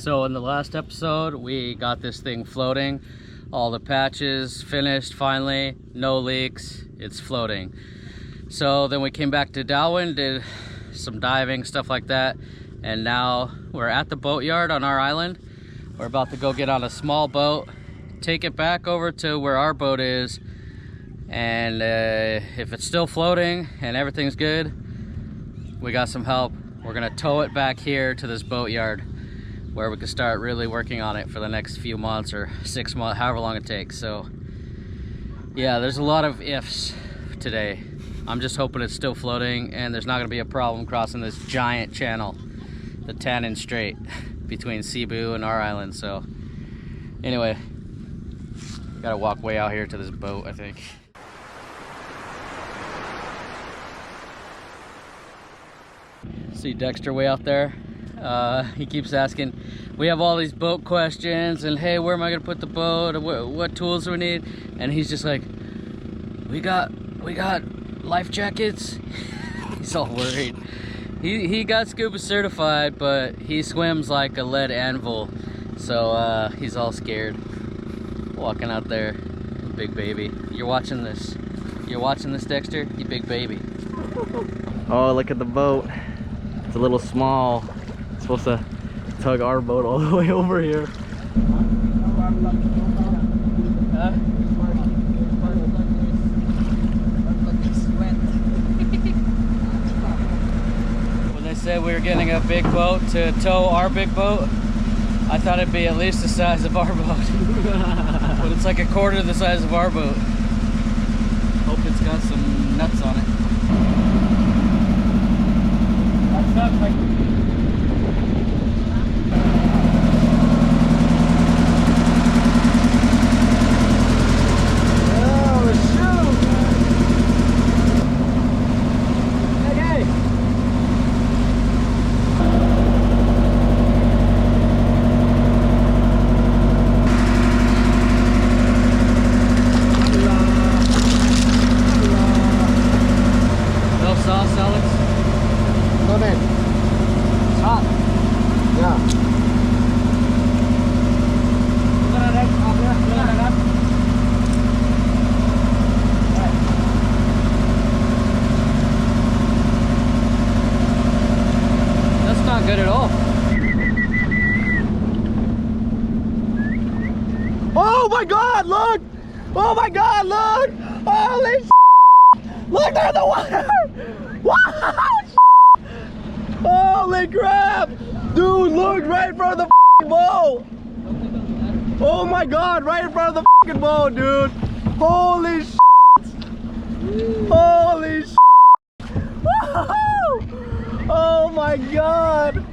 So in the last episode, we got this thing floating. All the patches finished finally, no leaks, it's floating. So then we came back to Darwin, did some diving, stuff like that. And now we're at the boatyard on our island. We're about to go get on a small boat, take it back over to where our boat is. And if it's still floating and everything's good, we got some help. We're gonna tow it back here to this boatyard where we can start really working on it for the next few months or 6 months, however long it takes. So yeah, there's a lot of ifs today. I'm just hoping it's still floating and there's not gonna be a problem crossing this giant channel, the Tannin Strait between Cebu and our island. So anyway, gotta walk way out here to this boat, I think. See Dexter way out there. He keeps asking, we have all these boat questions and hey, where am I gonna put the boat? What tools do we need? And he's just like, we got life jackets. He's all worried. He got scuba certified, but he swims like a lead anvil. So he's all scared. Walking out there, big baby. You're watching this. You're watching this, Dexter? You big baby. Oh, look at the boat. It's a little small. It's supposed to tug our boat all the way over here. Huh? When they said we were getting a big boat to tow our big boat, I thought it'd be at least the size of our boat. But it's like a quarter the size of our boat. Hope it's got some nuts on it. That's not like... good at all. Oh my god, look! Oh my god, look! Holy shit! Look, there's the water! Wow! Holy crap! Dude, look right in front of the boat! Oh my god, right in front of the boat, dude! Holy shit! Holy shit! Oh my god!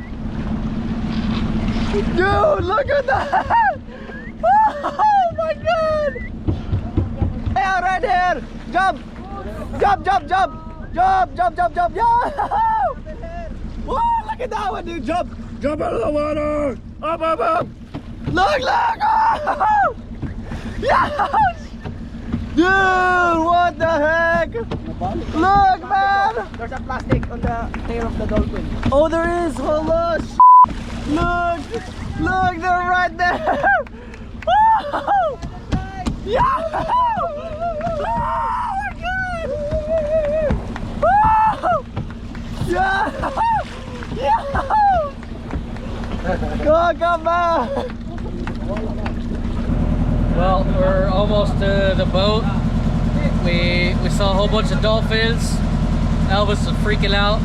Dude, look at that! Oh my god! Here, right here! Jump! Jump, jump, jump! Jump, jump, jump, jump! Yeah! Whoa, look at that one, dude! Jump! Jump out of the water! Up, up, up! Look, look! Oh! Yes! Dude, what the heck? Look, man! There's a plastic on the tail of the dolphin. Oh, there is! Hello! Look! Look, they're right there! Oh! Yeah! Oh my god! Oh! Yeah! Yeah! Go, come back! Well, we're almost to the boat. We saw a whole bunch of dolphins. Elvis was freaking out.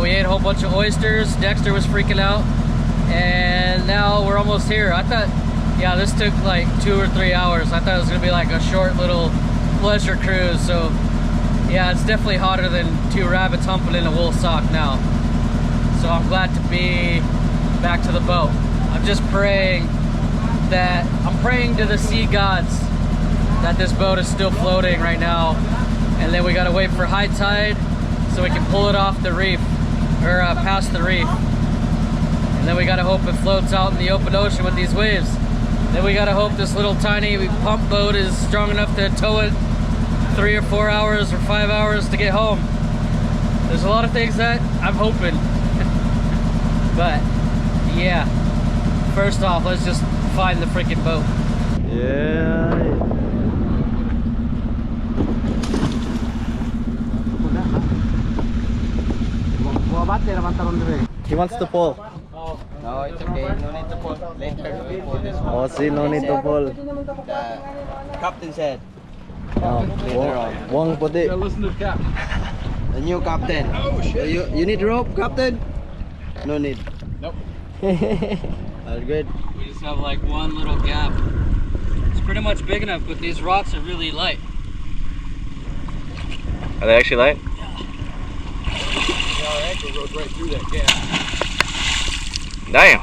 We ate a whole bunch of oysters. Dexter was freaking out. And now we're almost here. I thought, yeah, this took like 2 or 3 hours. I thought it was gonna be like a short little pleasure cruise. So yeah, it's definitely hotter than 2 rabbits humping in a wool sock now. So I'm glad to be back to the boat. I'm just praying to the sea gods that this boat is still floating right now, and then we gotta wait for high tide so we can pull it off the reef, or past the reef, and then we gotta hope it floats out in the open ocean with these waves. Then we gotta hope this little tiny pump boat is strong enough to tow it 3 or 4 hours or 5 hours to get home. There's a lot of things that I'm hoping. But yeah, First off, let's just find the freaking boat. Yeah. He wants to pull. Oh, No, it's okay. No need to pull. Later we pull this one. Oh, see, no need to pull. The captain said. Oh, Later on. Wong puti. Listen to the cap. The new captain. Oh shit. You need rope, captain? No need. Nope. All good. we just have like one little gap. It's pretty much big enough, but these rocks are really light. Are they actually light? Our anchor goes right through that gap. Damn.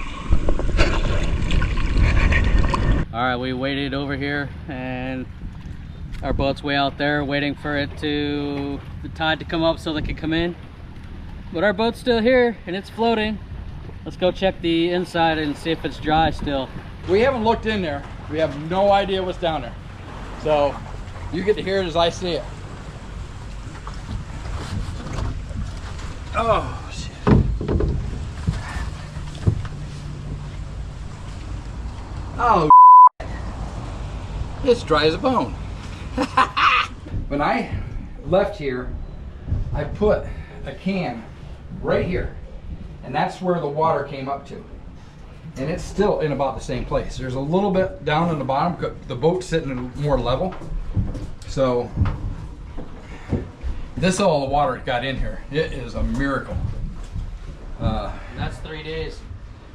All right, we waited over here and our boat's way out there waiting for the tide to come up so they can come in. But our boat's still here and it's floating. Let's go check the inside and see if it's dry still. We haven't looked in there. We have no idea what's down there. So you get to hear it as I see it. Oh shit. Oh, it's dry as a bone. When I left here, I put a can right here, and that's where the water came up to. And it's still in about the same place. There's a little bit down in the bottom, 'cause the boat's sitting more level. So this all the water got in here. It is a miracle. That's 3 days.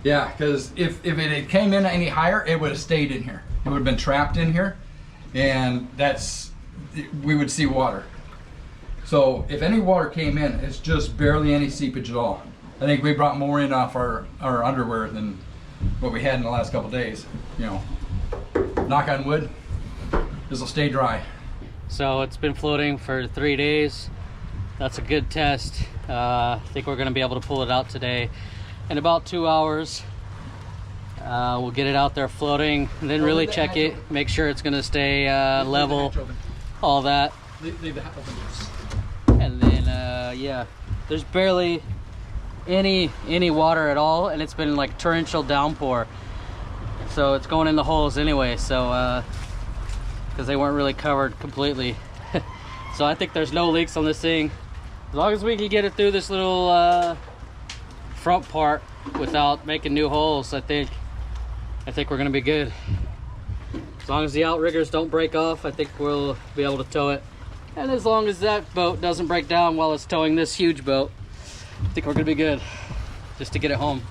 Yeah, because if it had came in any higher, it would have stayed in here. It would have been trapped in here, and we would see water. So if any water came in, it's just barely any seepage at all. I think we brought more in off our underwear than what we had in the last couple days. You know, knock on wood, this will stay dry. So it's been floating for 3 days. That's a good test. I think we're gonna be able to pull it out today. In about 2 hours, we'll get it out there floating, and then really check it, make sure it's gonna stay level, all that. Leave the hatch open. And then, yeah, there's barely any water at all, and it's been like torrential downpour. So it's going in the holes anyway, so, because they weren't really covered completely. So I think there's no leaks on this thing. As long as we can get it through this little front part without making new holes, I think we're gonna be good. As long as the outriggers don't break off, I think we'll be able to tow it. And as long as that boat doesn't break down while it's towing this huge boat, I think we're gonna be good, just to get it home.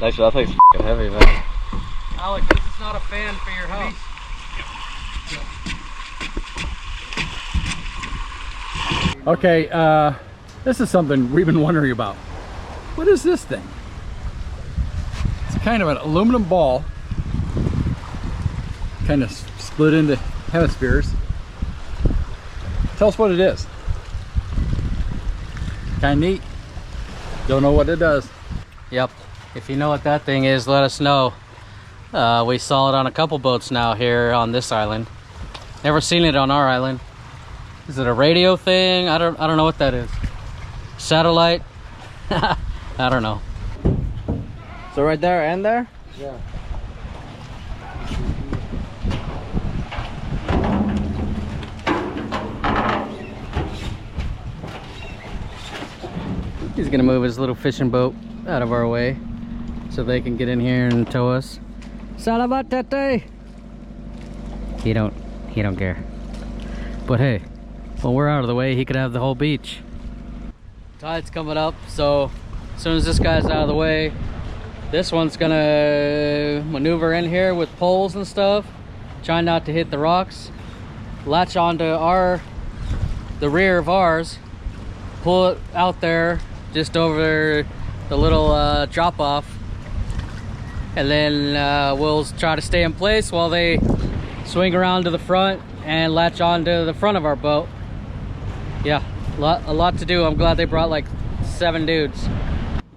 Actually, I think it's f***ing heavy, man. Alec, this is not a fan for your house. Okay, this is something we've been wondering about. What is this thing? It's kind of an aluminum ball, kind of split into hemispheres. Tell us what it is. Kind of neat. Don't know what it does. Yep. If you know what that thing is, let us know. We saw it on a couple boats now here on this island. Never seen it on our island. Is it a radio thing? I don't know what that is. Satellite? I don't know. So right there and there? Yeah. He's gonna move his little fishing boat out of our way so they can get in here and tow us. Salamat tate! He don't care. But hey, when we're out of the way, he could have the whole beach. Tide's coming up, so as soon as this guy's out of the way, this one's gonna maneuver in here with poles and stuff, try not to hit the rocks, latch onto the rear of ours, pull it out there just over the little drop off, and then we'll try to stay in place while they swing around to the front and latch onto the front of our boat. Yeah, a lot to do. I'm glad they brought like 7 dudes.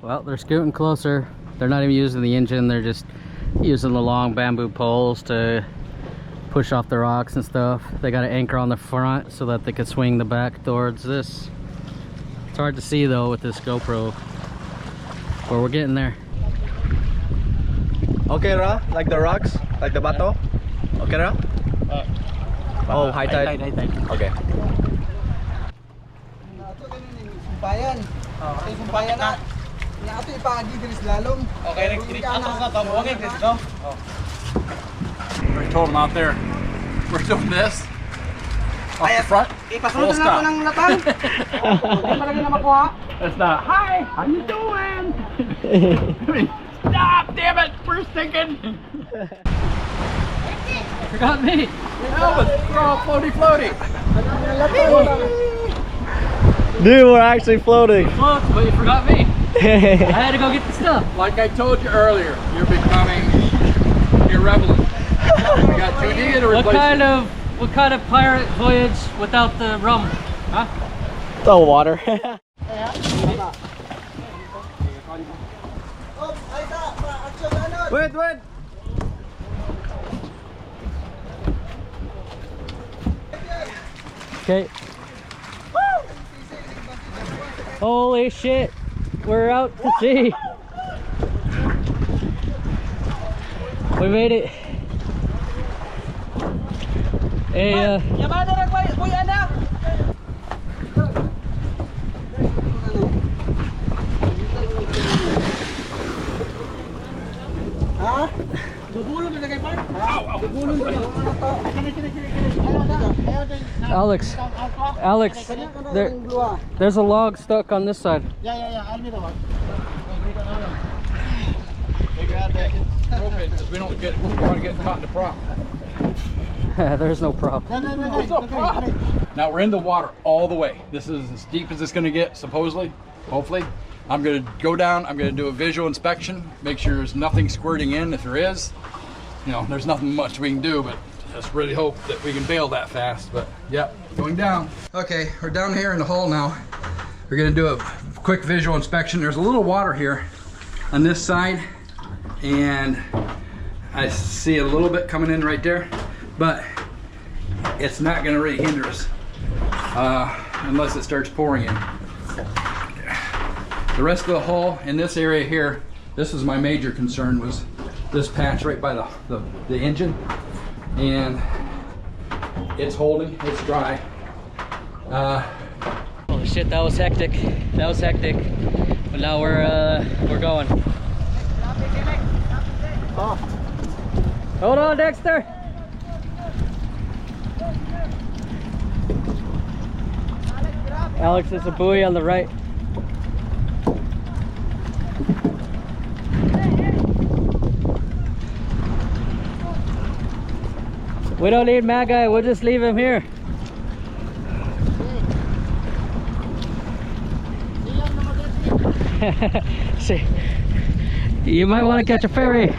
Well, they're scooting closer. They're not even using the engine, they're just using the long bamboo poles to push off the rocks and stuff. They got an anchor on the front so that they could swing the back towards this. It's hard to see though with this GoPro, but we're getting there. Okay, Ra? Like the rocks? Like the bato? Okay, Ra? Oh, high tide? Okay. Sumpayan. Sumpayan na. Ato ipagi diri sa lalom. Okay, We told them out there, we're doing this. Off the front. Full stop. That's not, hi, how you doing? Stop, damn it, we're sinking. Forgot me. Elvis, we're all floaty. Dude, we're actually floating. Close, but you forgot me. I had to go get the stuff. Like I told you earlier, you're becoming irrelevant. We got 2D to replace What kind of pirate voyage without the rum? Huh? The water. Wait. Okay. Holy shit, we're out to sea. We made it. Hey, Alex, there's a log stuck on this side. Yeah. I'll be the one. We don't want to get caught in the prop. There's no prop. No. Now we're in the water all the way. This is as deep as it's going to get, supposedly, hopefully. I'm going to go down, I'm going to do a visual inspection, make sure there's nothing squirting in. If there is, you know, there's nothing much we can do, but just really hope that we can bail that fast. But yep, going down. Okay, we're down here in the hole now. We're going to do a quick visual inspection. There's a little water here on this side, and I see a little bit coming in right there, but it's not going to really hinder us unless it starts pouring in. The rest of the hull in this area here, this is my major concern, was this patch right by the engine, and it's holding, it's dry. Holy shit, that was hectic. That was hectic. But now we're going. Oh. Hold on, Dexter. Alex, there's a buoy on the right. We don't need Mad Guy, we'll just leave him here. See, you might want to catch a ferry.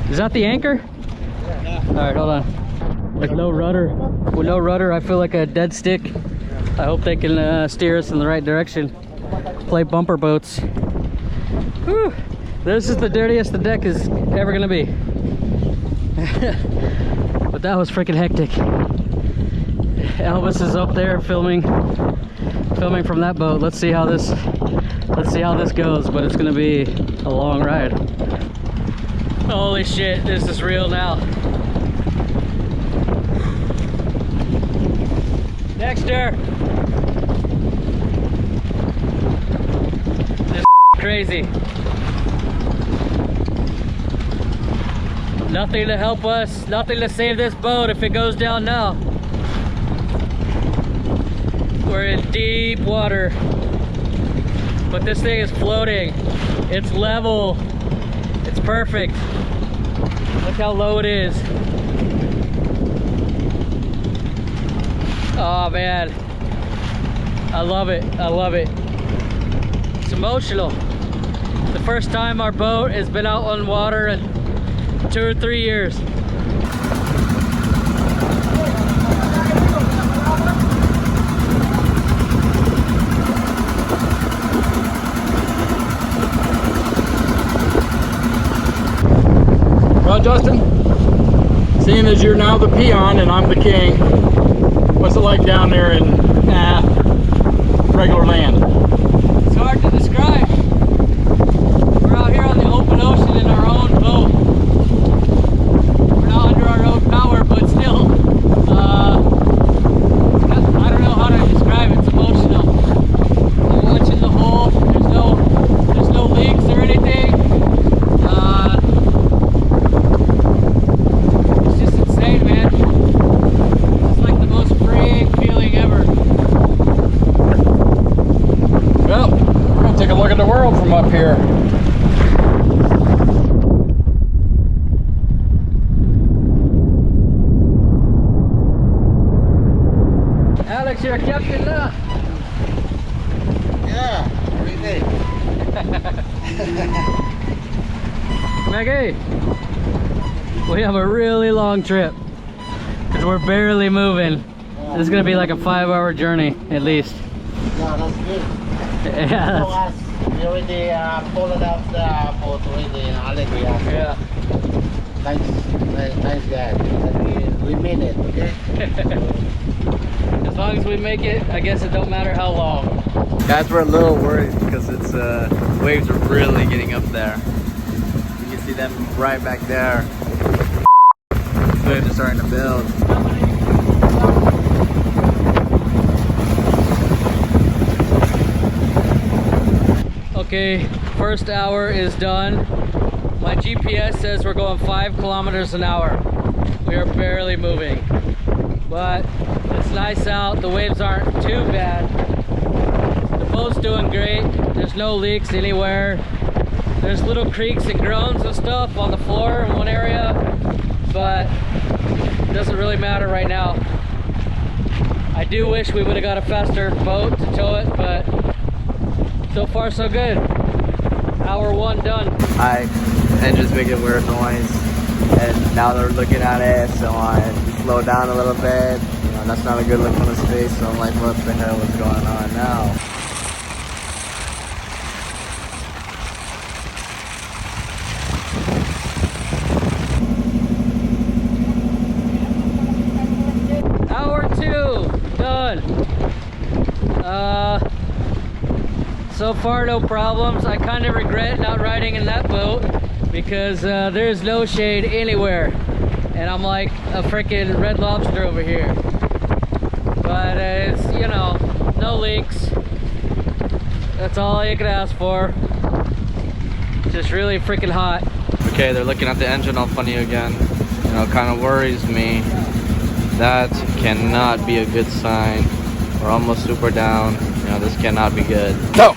Is that the anchor? Yeah. All right, hold on. With no rudder, I feel like a dead stick. I hope they can steer us in the right direction. Play bumper boats. Whew. This is the dirtiest the deck is ever gonna be. But that was freaking hectic. Elvis is up there filming from that boat. Let's see how this goes, but it's gonna be a long ride. Holy shit, this is real now. Dexter! This is crazy. Nothing to help us, nothing to save this boat if it goes down now. We're in deep water. But this thing is floating. It's level. It's perfect. Look how low it is. Oh man. I love it. I love it. It's emotional. The first time our boat has been out on water in 2 or 3 years. Well, Justin, seeing as you're now the peon and I'm the king, what's it like down there in regular land? It's hard to describe. We're out here on the open ocean in our own Maggie, we have a really long trip because we're barely moving. This is gonna be like a 5-hour journey at least. Yeah, that's good. Yeah. So as we already pulled out the boat already in Allegria. Yeah. Nice guy. We made it, okay? As long as we make it, I guess it don't matter how long. Guys, we're a little worried because it's waves are really getting up there. You can see them right back there. Waves are starting to build. Okay, first hour is done. My GPS says we're going 5 kilometers an hour. We are barely moving, but it's nice out. The waves aren't too bad. The boat's doing great. There's no leaks anywhere. There's little creaks and groans and stuff on the floor in one area, but it doesn't really matter right now. I do wish we would have got a faster boat to tow it, but so far so good. Hour 1 done. Engine's making weird noise, and now they're looking at it, so I slow down a little bit. You know, that's not a good look on his face, so I'm like, what the hell is going on now? Hour 2 done. So far no problems. I kind of regret not riding in that boat because there's no shade anywhere, and I'm like a freaking Red Lobster over here. But it's, you know, no leaks. That's all you can ask for. Just really freaking hot. Okay, they're looking at the engine all funny again. You know, it kind of worries me. That cannot be a good sign. We're almost super down. You know, this cannot be good. So,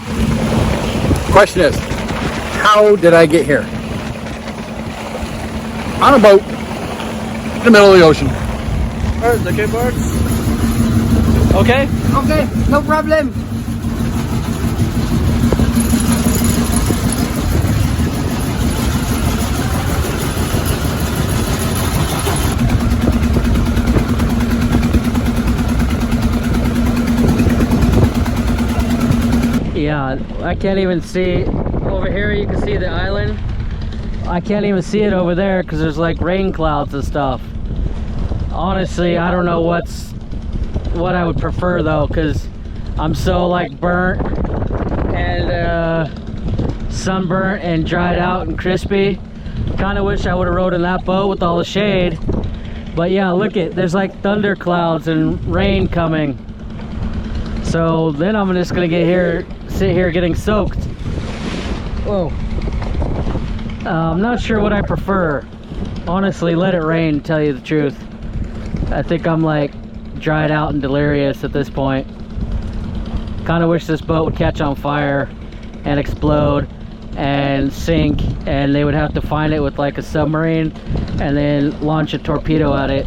question is, how did I get here? On a boat in the middle of the ocean. Birds, okay, birds? Okay? Okay, no problem. Yeah, I can't even see over here. You can see the island. I can't even see it over there because there's like rain clouds and stuff. Honestly, I don't know what I would prefer though, because I'm so like burnt and sunburnt and dried out and crispy. Kind of wish I would have rode in that boat with all the shade. But yeah, look it, there's like thunder clouds and rain coming. So then I'm just gonna sit here getting soaked. Whoa. I'm not sure what I prefer. Honestly, let it rain, to tell you the truth. I think I'm like dried out and delirious at this point. Kind of wish this boat would catch on fire and explode and sink, and they would have to find it with like a submarine and then launch a torpedo at it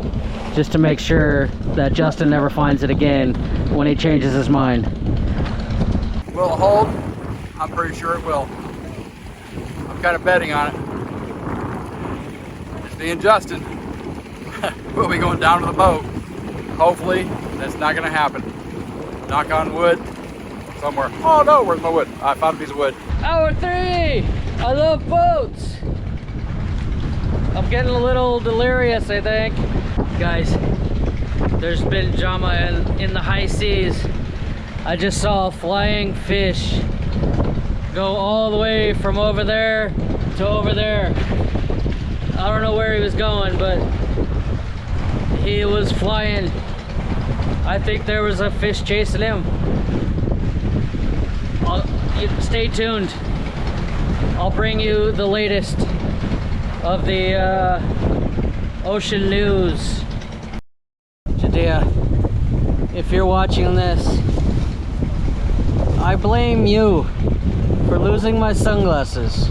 just to make sure that Justin never finds it again when he changes his mind. Will it hold? I'm pretty sure it will. I'm kind of betting on it. Just me and Justin. We'll be going down to the boat. Hopefully, that's not going to happen. Knock on wood. Somewhere. Oh no, where's my wood? I found a piece of wood. Hour 3! I love boats! I'm getting a little delirious, I think. Guys, there's been drama in the high seas. I just saw a flying fish go all the way from over there to over there. I don't know where he was going, but he was flying. I think there was a fish chasing him. Stay tuned. I'll bring you the latest of the ocean news. Judea, if you're watching this, I blame you for losing my sunglasses.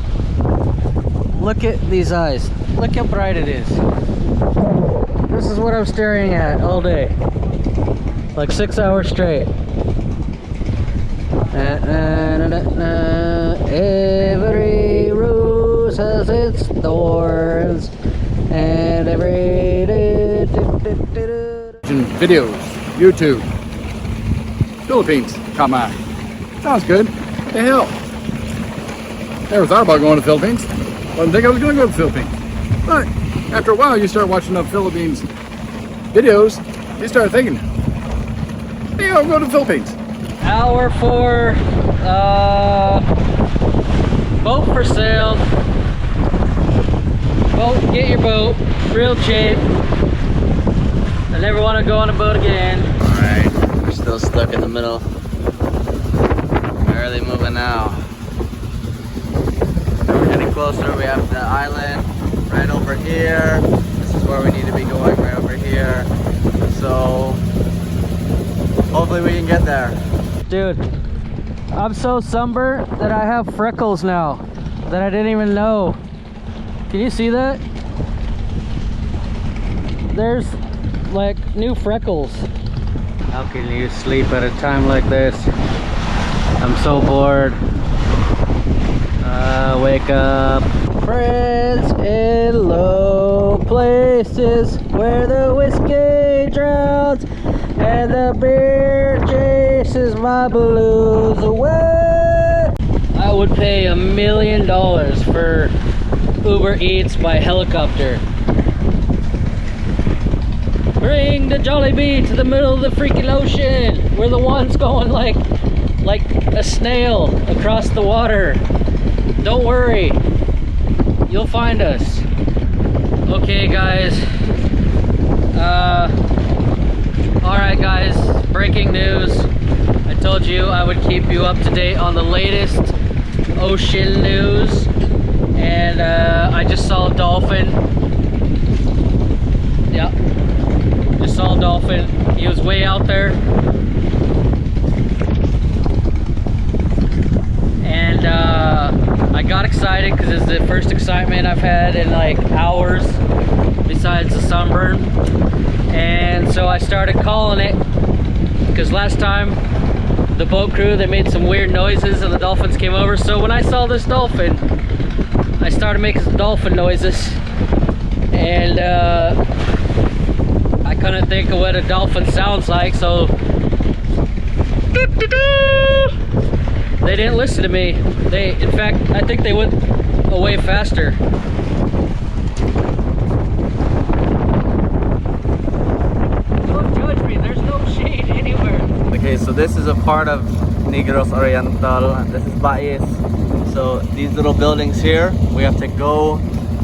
Look at these eyes. Look how bright it is. This is what I'm staring at all day. Like 6 hours straight. Every road rose has its thorns, and every day. Videos, YouTube, Philippines, come on. Sounds good. What the hell? Never thought about going to the Philippines. Didn't think I was going to go to the Philippines. But after a while, you start watching the Philippines videos, you start thinking, maybe I'll go to the Philippines. Hour 4, boat for sale. Boat, get your boat, real cheap. I never want to go on a boat again. Alright, we're still stuck in the middle. Barely moving now. We're getting closer. We have the island right over here. This is where we need to be going, right over here. So hopefully we can get there. Dude, I'm so sunburned that I have freckles now that I didn't even know. Can you see that? There's like new freckles. How can you sleep at a time like this? I'm so bored. Wake up. Friends in low places where the whiskey drowns and the beer chases my blues away. I would pay $1 million for Uber Eats by helicopter. Bring the Jollibee to the middle of the freaking ocean. We're the ones going like a snail across the water. Don't worry, you'll find us. Okay guys, alright guys, breaking news. I told you I would keep you up to date on the latest ocean news, and I just saw a dolphin. Yeah, just saw a dolphin. He was way out there, and I got excited because it's the first excitement I've had in like hours besides the sunburn. And so I started calling it, because last time the boat crew, they made some weird noises and the dolphins came over. So when I saw this dolphin, I started making some dolphin noises, and I couldn't think of what a dolphin sounds like, so they didn't listen to me. In fact, I think they went away faster. Don't judge me, there's no shade anywhere. Okay, so this is a part of Negros Oriental, and this is Bais. So these little buildings here, we have to go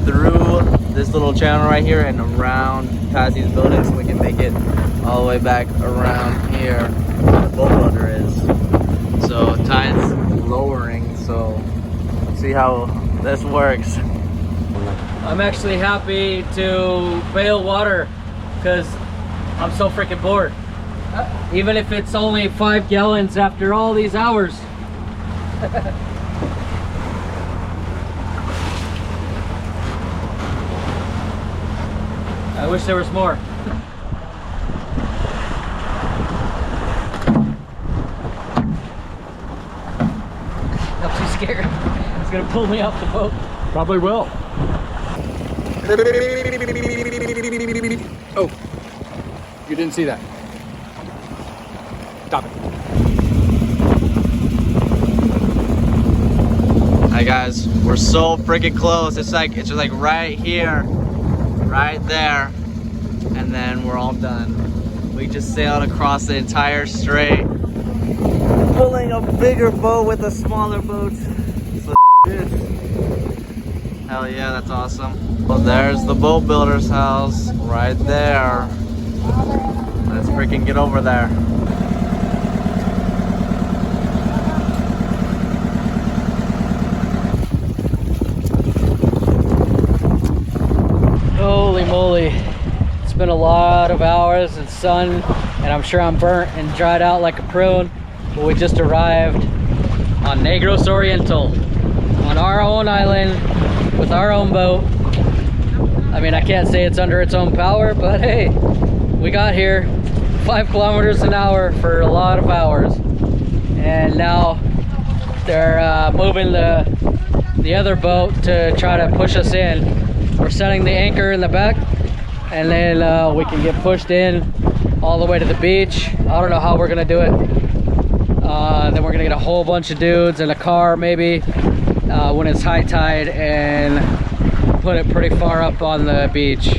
through this little channel right here and around past these buildings so we can make it all the way back around here where the boat builder is. So tide's lowering, so see how this works. I'm actually happy to bail water because I'm so freaking bored. Even if it's only 5 gallons after all these hours. I wish there was more. I'm too scared. It's gonna pull me off the boat. Probably will. Oh, you didn't see that. Stop it. Hi guys, we're so freaking close. It's just like right here, right there, and then we're all done. We just sailed across the entire strait, pulling a bigger boat with a smaller boat. So good. Hell yeah, that's awesome. Well, there's the boat builder's house right there. Let's freaking get over there. Holy moly. It's been a lot of hours and sun, and I'm sure I'm burnt and dried out like a prune. But we just arrived on Negros Oriental, on our own island, with our own boat. I mean, I can't say it's under its own power, but hey, we got here 5 kilometers an hour for a lot of hours, and now they're moving the the other boat to try to push us in. We're setting the anchor in the back, and then we can get pushed in all the way to the beach. I don't know how we're gonna do it. Then we're gonna get a whole bunch of dudes in a car maybe when it's high tide and put it pretty far up on the beach.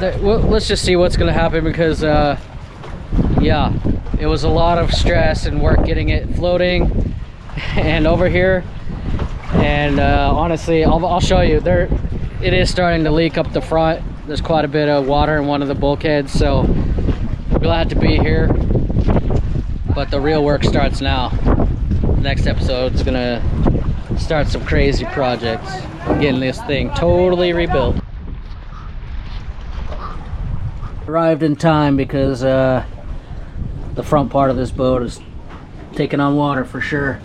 Let's just see what's gonna happen, because yeah, it was a lot of stress and work getting it floating and over here. And honestly, I'll show you there. It is starting to leak up the front. There's quite a bit of water in one of the bulkheads, so we're glad to be here, but the real work starts now. Next episode is gonna start some crazy projects, getting this thing totally rebuilt. Arrived in time, because the front part of this boat is taking on water for sure.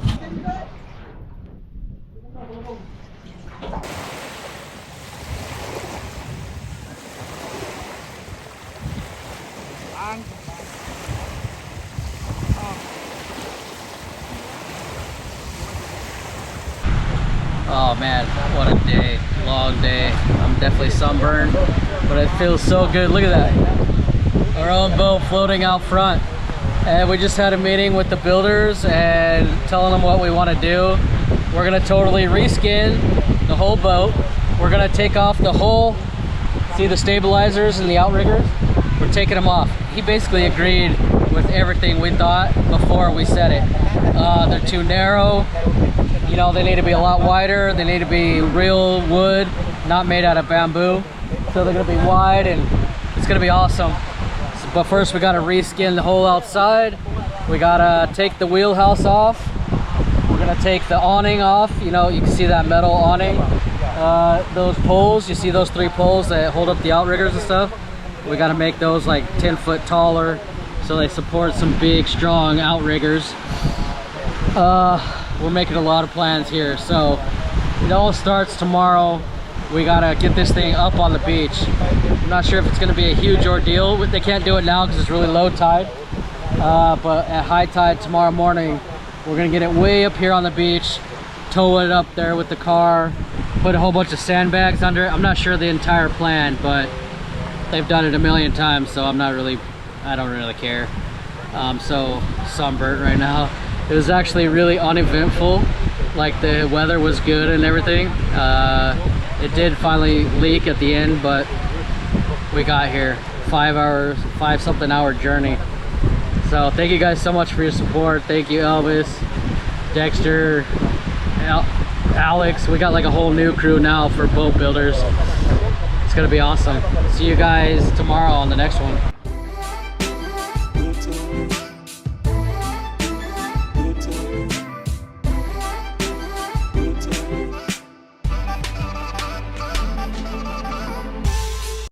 Oh man, what a day, long day. I'm definitely sunburned, but it feels so good. Look at that, our own boat floating out front. And we just had a meeting with the builders and telling them what we want to do. We're gonna totally reskin the whole boat. We're gonna take off the whole, see the stabilizers and the outriggers? We're taking them off. He basically agreed with everything we thought before we said it. They're too narrow. You know, they need to be a lot wider. They need to be real wood, not made out of bamboo. So they're gonna be wide, and it's gonna be awesome. But first we gotta reskin the whole outside. We gotta take the wheelhouse off. We're gonna take the awning off. You know, you can see that metal awning. Those poles, you see those 3 poles that hold up the outriggers and stuff? We gotta make those like 10 foot taller so they support some big, strong outriggers. We're making a lot of plans here, so it all starts tomorrow. We gotta get this thing up on the beach. I'm not sure if it's gonna be a huge ordeal. They can't do it now because it's really low tide, but at high tide tomorrow morning, we're gonna get it way up here on the beach, tow it up there with the car, put a whole bunch of sandbags under it. I'm not sure the entire plan, but they've done it a million times, so I don't really care. I'm so sunburnt right now. It was actually really uneventful. Like, the weather was good and everything. It did finally leak at the end, but we got here. 5 something hour journey. So thank you guys so much for your support. Thank you, Elvis, Dexter, Alex. We got like a whole new crew now for boat builders. It's gonna be awesome. See you guys tomorrow on the next one.